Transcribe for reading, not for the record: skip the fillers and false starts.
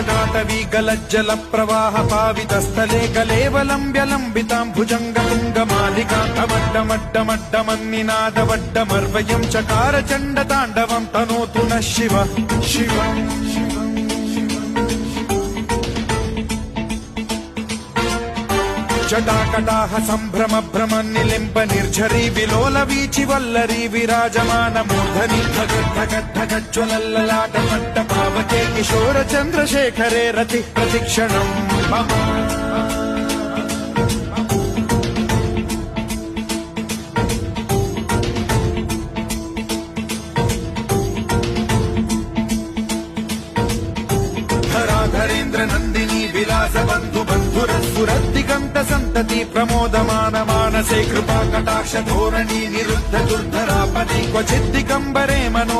जटाटवी गलज्जल प्रवाह पावितस्थले कलेवलम्ब्यलम्बितां भुजङ्गतुङ्गमालिकान्तमड्डमड्डमड्डमन्निनादवड्डमर्वयं चकार चण्डताण्डवं तनोतु नः शिव शिव जटाकटाह सम्भ्रम भ्रम निलिम्ब निर्झरी विलोल वीचि वल्लरी विराजमान मूर्धनि धगद्धगद्धगज्ज्वलल्ललाट मट्ट पावके किशोर चन्द्रशेखरे रति प्रतिक्षणम् मम धराधरेन्द्र नन्दिनी विलास बन्धु बन्धुरस्फुरद्दिगन्त सन्तति प्रमोदमान मानसे कृपा कटाक्ष धोरणी निरुद्ध दुर्धरापदि क्वचिद्दिगम्बरे मनो